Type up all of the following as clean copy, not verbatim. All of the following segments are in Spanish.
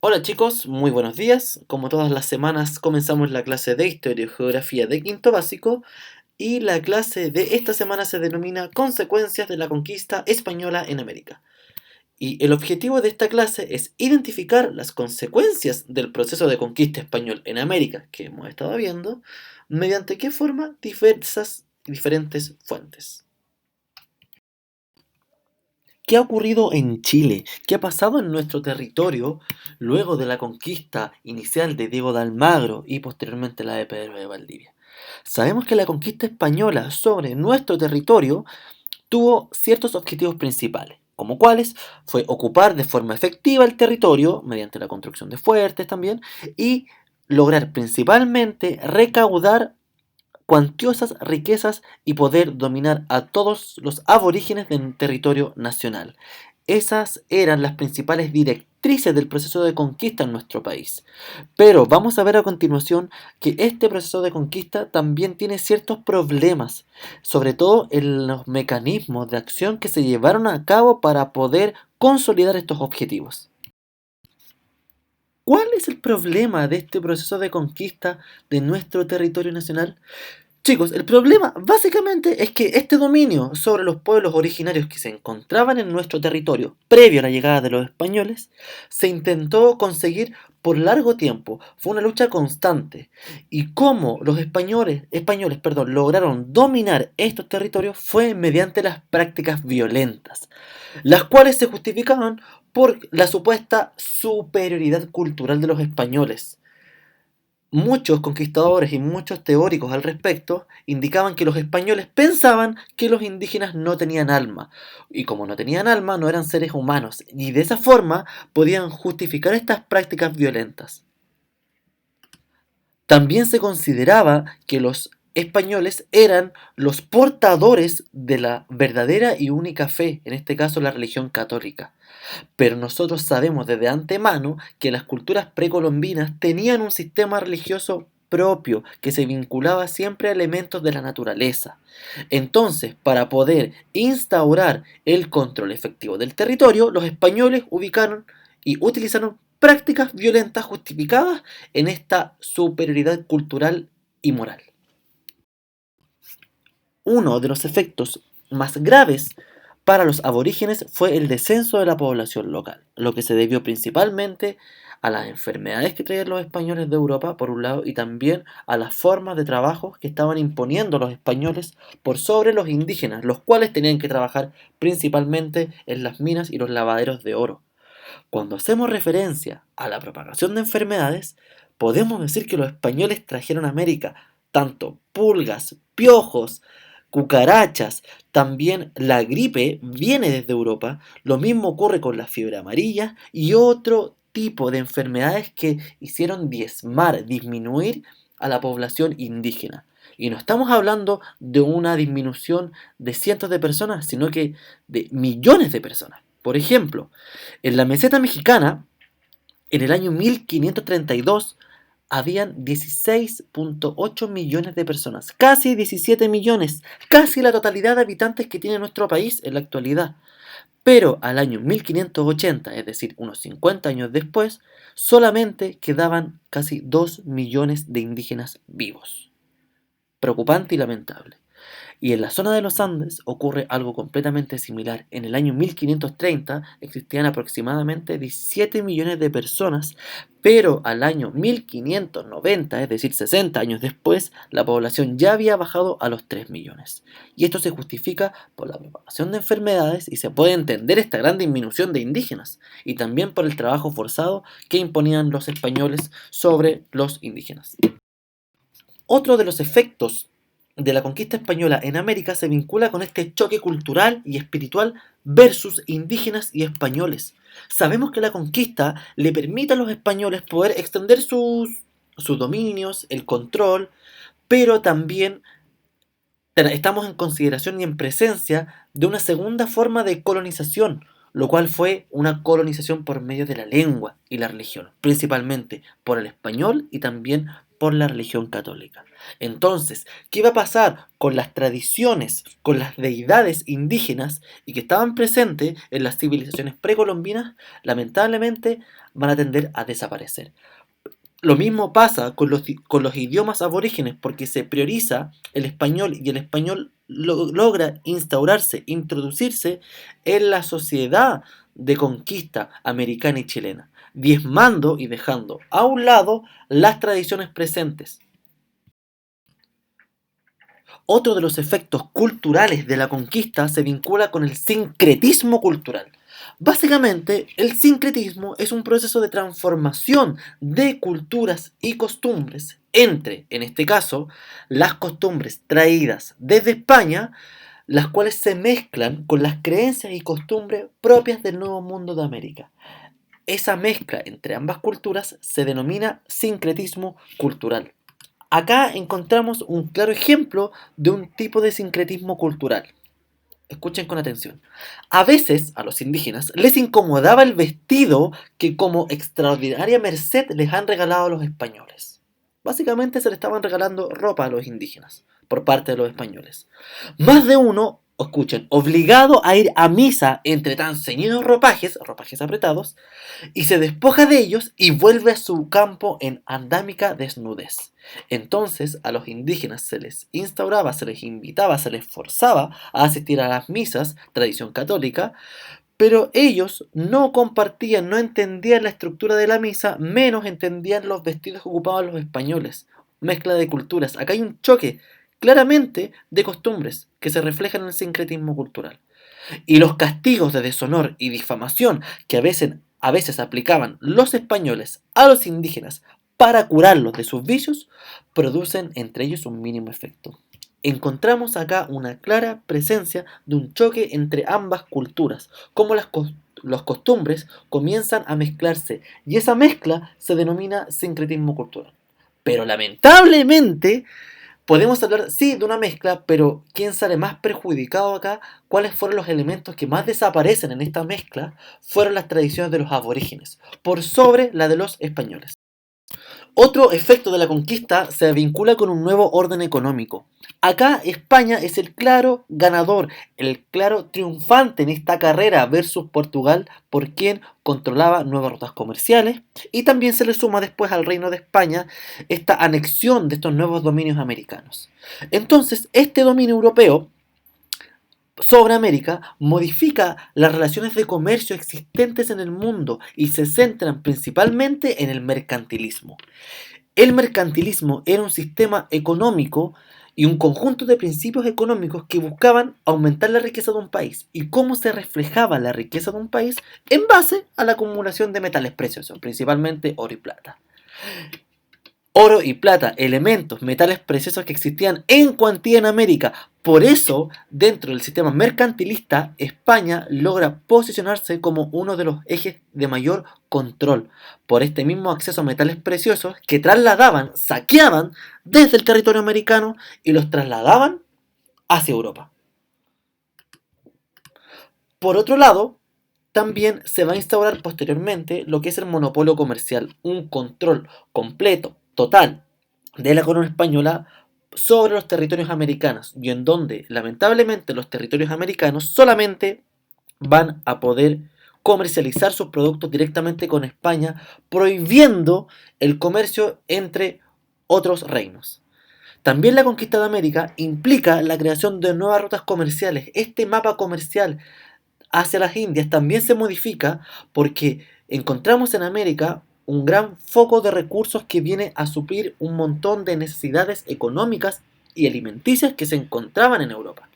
Hola chicos, muy buenos días. Como todas las semanas comenzamos la clase de Historia y Geografía de quinto básico y la clase de esta semana se denomina Consecuencias de la conquista española en América. Y el objetivo de esta clase es identificar las consecuencias del proceso de conquista español en América que hemos estado viendo, mediante qué forma diferentes fuentes. ¿Qué ha ocurrido en Chile? ¿Qué ha pasado en nuestro territorio luego de la conquista inicial de Diego de Almagro y posteriormente la de Pedro de Valdivia? Sabemos que la conquista española sobre nuestro territorio tuvo ciertos objetivos principales, como cuáles fue ocupar de forma efectiva el territorio mediante la construcción de fuertes también y lograr principalmente recaudar cuantiosas riquezas y poder dominar a todos los aborígenes del territorio nacional. Esas eran las principales directrices del proceso de conquista en nuestro país. Pero vamos a ver a continuación que este proceso de conquista también tiene ciertos problemas, sobre todo en los mecanismos de acción que se llevaron a cabo para poder consolidar estos objetivos. ¿Cuál es el problema de este proceso de conquista de nuestro territorio nacional? Chicos, el problema básicamente es que este dominio sobre los pueblos originarios que se encontraban en nuestro territorio previo a la llegada de los españoles se intentó conseguir por largo tiempo. Fue una lucha constante. Y cómo los españoles, lograron dominar estos territorios fue mediante las prácticas violentas, las cuales se justificaban por la supuesta superioridad cultural de los españoles. Muchos conquistadores y muchos teóricos al respecto indicaban que los españoles pensaban que los indígenas no tenían alma, y como no tenían alma no eran seres humanos, y de esa forma podían justificar estas prácticas violentas. También se consideraba que los españoles eran los portadores de la verdadera y única fe, en este caso la religión católica. Pero nosotros sabemos desde antemano que las culturas precolombinas tenían un sistema religioso propio que se vinculaba siempre a elementos de la naturaleza. Entonces, para poder instaurar el control efectivo del territorio, los españoles ubicaron y utilizaron prácticas violentas justificadas en esta superioridad cultural y moral. Uno de los efectos más graves para los aborígenes fue el descenso de la población local, lo que se debió principalmente a las enfermedades que traían los españoles de Europa, por un lado, y también a las formas de trabajo que estaban imponiendo los españoles por sobre los indígenas, los cuales tenían que trabajar principalmente en las minas y los lavaderos de oro. Cuando hacemos referencia a la propagación de enfermedades, podemos decir que los españoles trajeron a América tanto pulgas, piojos, cucarachas, también la gripe viene desde Europa, lo mismo ocurre con la fiebre amarilla y otro tipo de enfermedades que hicieron diezmar, disminuir a la población indígena. Y no estamos hablando de una disminución de cientos de personas, sino que de millones de personas. Por ejemplo, en la meseta mexicana, en el año 1532, habían 16,8 millones de personas, casi 17 millones, casi la totalidad de habitantes que tiene nuestro país en la actualidad. Pero al año 1580, es decir, unos 50 años después, solamente quedaban casi 2 millones de indígenas vivos. Preocupante y lamentable. Y en la zona de los Andes ocurre algo completamente similar. En el año 1530 existían aproximadamente 17 millones de personas, pero al año 1590, es decir, 60 años después, la población ya había bajado a los 3 millones. Y esto se justifica por la propagación de enfermedades y se puede entender esta gran disminución de indígenas y también por el trabajo forzado que imponían los españoles sobre los indígenas. Otro de los efectos de la conquista española en América se vincula con este choque cultural y espiritual versus indígenas y españoles. Sabemos que la conquista le permite a los españoles poder extender sus dominios, el control, pero también estamos en consideración y en presencia de una segunda forma de colonización, lo cual fue una colonización por medio de la lengua y la religión, principalmente por el español y también por la religión católica. Entonces, ¿qué va a pasar con las tradiciones, con las deidades indígenas y que estaban presentes en las civilizaciones precolombinas? Lamentablemente van a tender a desaparecer. Lo mismo pasa con los idiomas aborígenes porque se prioriza el español y el español logra instaurarse, introducirse en la sociedad de conquista americana y chilena, diezmando y dejando a un lado las tradiciones presentes. Otro de los efectos culturales de la conquista se vincula con el sincretismo cultural. Básicamente, el sincretismo es un proceso de transformación de culturas y costumbres entre, en este caso, las costumbres traídas desde España, las cuales se mezclan con las creencias y costumbres propias del Nuevo Mundo de América. Esa mezcla entre ambas culturas se denomina sincretismo cultural. Acá encontramos un claro ejemplo de un tipo de sincretismo cultural. Escuchen con atención. A veces a los indígenas les incomodaba el vestido que como extraordinaria merced les han regalado a los españoles. Básicamente se le estaban regalando ropa a los indígenas por parte de los españoles. Más de uno, escuchen, obligado a ir a misa entre tan ceñidos ropajes apretados, y se despoja de ellos y vuelve a su campo en andámica desnudez. Entonces a los indígenas se les instauraba, se les invitaba, se les forzaba a asistir a las misas, tradición católica, pero ellos no compartían, no entendían la estructura de la misa, menos entendían los vestidos que ocupaban los españoles. Mezcla de culturas. Acá hay un choque claramente de costumbres que se reflejan en el sincretismo cultural. Y los castigos de deshonor y difamación que a veces aplicaban los españoles a los indígenas para curarlos de sus vicios, producen entre ellos un mínimo efecto. Encontramos acá una clara presencia de un choque entre ambas culturas, como las costumbres comienzan a mezclarse, y esa mezcla se denomina sincretismo cultural. Pero lamentablemente, podemos hablar, sí, de una mezcla, pero ¿quién sale más perjudicado acá? ¿Cuáles fueron los elementos que más desaparecen en esta mezcla? Fueron las tradiciones de los aborígenes, por sobre la de los españoles. Otro efecto de la conquista se vincula con un nuevo orden económico. Acá España es el claro ganador, el claro triunfante en esta carrera versus Portugal, por quien controlaba nuevas rutas comerciales, y también se le suma después al Reino de España esta anexión de estos nuevos dominios americanos. Entonces, este dominio europeo sobre América modifica las relaciones de comercio existentes en el mundo y se centran principalmente en el mercantilismo. El mercantilismo era un sistema económico y un conjunto de principios económicos que buscaban aumentar la riqueza de un país. ¿Y cómo se reflejaba la riqueza de un país? En base a la acumulación de metales preciosos, principalmente oro y plata. Oro y plata, elementos, metales preciosos que existían en cuantía en América. Por eso, dentro del sistema mercantilista, España logra posicionarse como uno de los ejes de mayor control, por este mismo acceso a metales preciosos que trasladaban, saqueaban desde el territorio americano y los trasladaban hacia Europa. Por otro lado, también se va a instaurar posteriormente lo que es el monopolio comercial, un control completo, total, de la corona española sobre los territorios americanos, y en donde lamentablemente los territorios americanos solamente van a poder comercializar sus productos directamente con España, prohibiendo el comercio entre otros reinos. También la conquista de América implica la creación de nuevas rutas comerciales. Este mapa comercial hacia las Indias también se modifica porque encontramos en América un gran foco de recursos que viene a suplir un montón de necesidades económicas y alimenticias que se encontraban en Europa.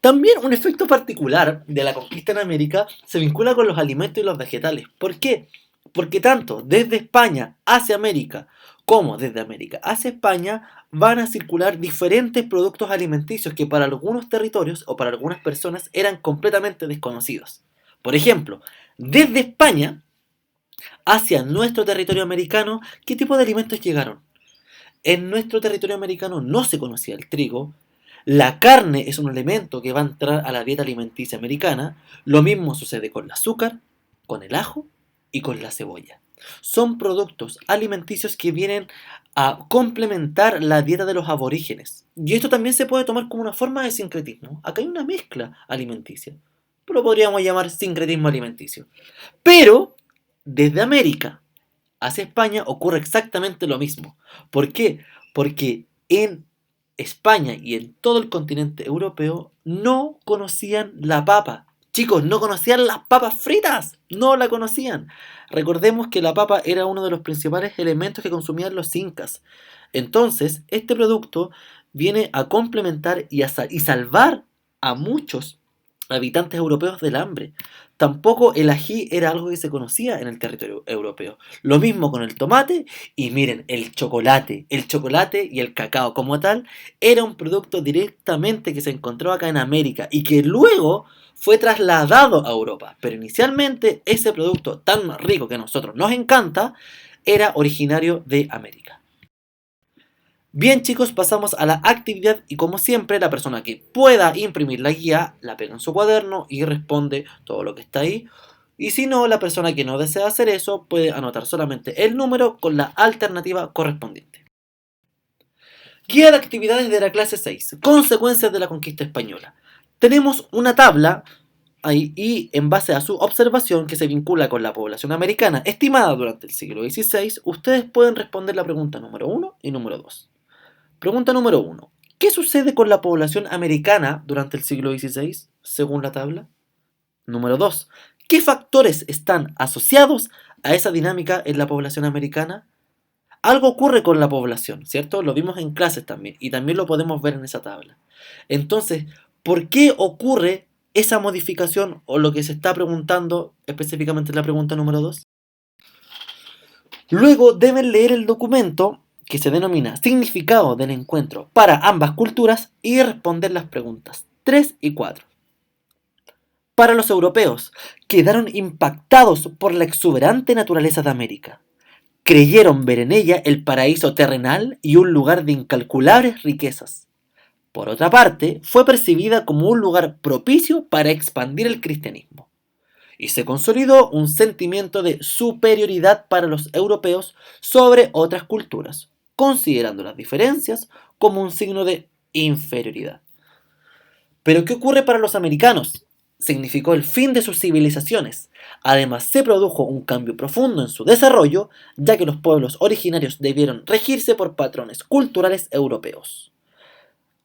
También un efecto particular de la conquista en América se vincula con los alimentos y los vegetales. ¿Por qué? Porque tanto desde España hacia América como desde América hacia España van a circular diferentes productos alimenticios que para algunos territorios o para algunas personas eran completamente desconocidos. Por ejemplo, desde España hacia nuestro territorio americano, ¿qué tipo de alimentos llegaron? En nuestro territorio americano no se conocía el trigo. La carne es un elemento que va a entrar a la dieta alimenticia americana. Lo mismo sucede con el azúcar, con el ajo y con la cebolla. Son productos alimenticios que vienen a complementar la dieta de los aborígenes. Y esto también se puede tomar como una forma de sincretismo. Acá hay una mezcla alimenticia. Lo podríamos llamar sincretismo alimenticio. Pero desde América hacia España ocurre exactamente lo mismo. ¿Por qué? Porque en España y en todo el continente europeo no conocían la papa. Chicos, no conocían las papas fritas. No la conocían. Recordemos que la papa era uno de los principales elementos que consumían los incas. Entonces, este producto viene a complementar y salvar a muchos habitantes europeos del hambre. Tampoco el ají era algo que se conocía en el territorio europeo. Lo mismo con el tomate y miren, el chocolate. El chocolate y el cacao como tal era un producto directamente que se encontró acá en América y que luego fue trasladado a Europa. Pero inicialmente ese producto tan rico que a nosotros nos encanta era originario de América. Bien chicos, pasamos a la actividad y como siempre la persona que pueda imprimir la guía la pega en su cuaderno y responde todo lo que está ahí. Y si no, la persona que no desea hacer eso puede anotar solamente el número con la alternativa correspondiente. Guía de actividades de la clase 6. Consecuencias de la conquista española. Tenemos una tabla ahí y en base a su observación que se vincula con la población americana estimada durante el siglo XVI, ustedes pueden responder la pregunta número 1 y número 2. Pregunta número 1. ¿Qué sucede con la población americana durante el siglo XVI, según la tabla? Número 2. ¿Qué factores están asociados a esa dinámica en la población americana? Algo ocurre con la población, ¿cierto? Lo vimos en clases también y también lo podemos ver en esa tabla. Entonces, ¿por qué ocurre esa modificación o lo que se está preguntando específicamente en la pregunta número 2? Luego deben leer el documento que se denomina Significado del encuentro para ambas culturas y responder las preguntas 3 y 4. Para los europeos, quedaron impactados por la exuberante naturaleza de América. Creyeron ver en ella el paraíso terrenal y un lugar de incalculables riquezas. Por otra parte, fue percibida como un lugar propicio para expandir el cristianismo. Y se consolidó un sentimiento de superioridad para los europeos sobre otras culturas, considerando las diferencias como un signo de inferioridad. Pero ¿qué ocurre para los americanos? Significó el fin de sus civilizaciones. Además, se produjo un cambio profundo en su desarrollo, ya que los pueblos originarios debieron regirse por patrones culturales europeos.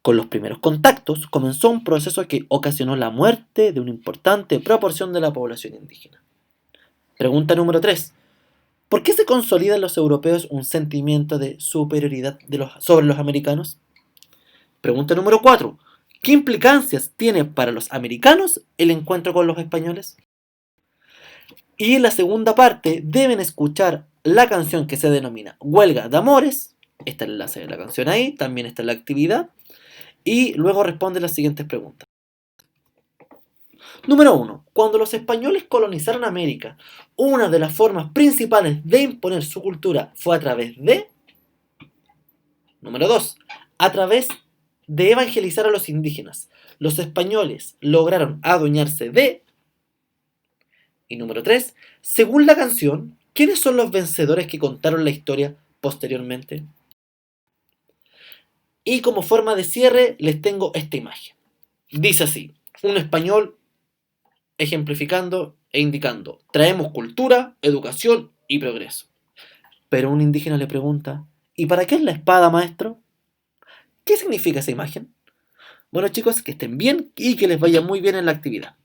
Con los primeros contactos comenzó un proceso que ocasionó la muerte de una importante proporción de la población indígena. Pregunta número 3. ¿Por qué se consolida en los europeos un sentimiento de superioridad sobre los americanos? Pregunta número 4. ¿Qué implicancias tiene para los americanos el encuentro con los españoles? Y en la segunda parte deben escuchar la canción que se denomina Huelga de Amores. Está el enlace de la canción ahí, también está la actividad. Y luego responde las siguientes preguntas. Número 1. Cuando los españoles colonizaron América, una de las formas principales de imponer su cultura fue a través de... Número 2. A través de evangelizar a los indígenas. Los españoles lograron adueñarse de... Y número 3. Según la canción, ¿quiénes son los vencedores que contaron la historia posteriormente? Y como forma de cierre les tengo esta imagen. Dice así, un español ejemplificando e indicando, traemos cultura, educación y progreso. Pero un indígena le pregunta, ¿y para qué es la espada, maestro? ¿Qué significa esa imagen? Bueno chicos, que estén bien y que les vaya muy bien en la actividad.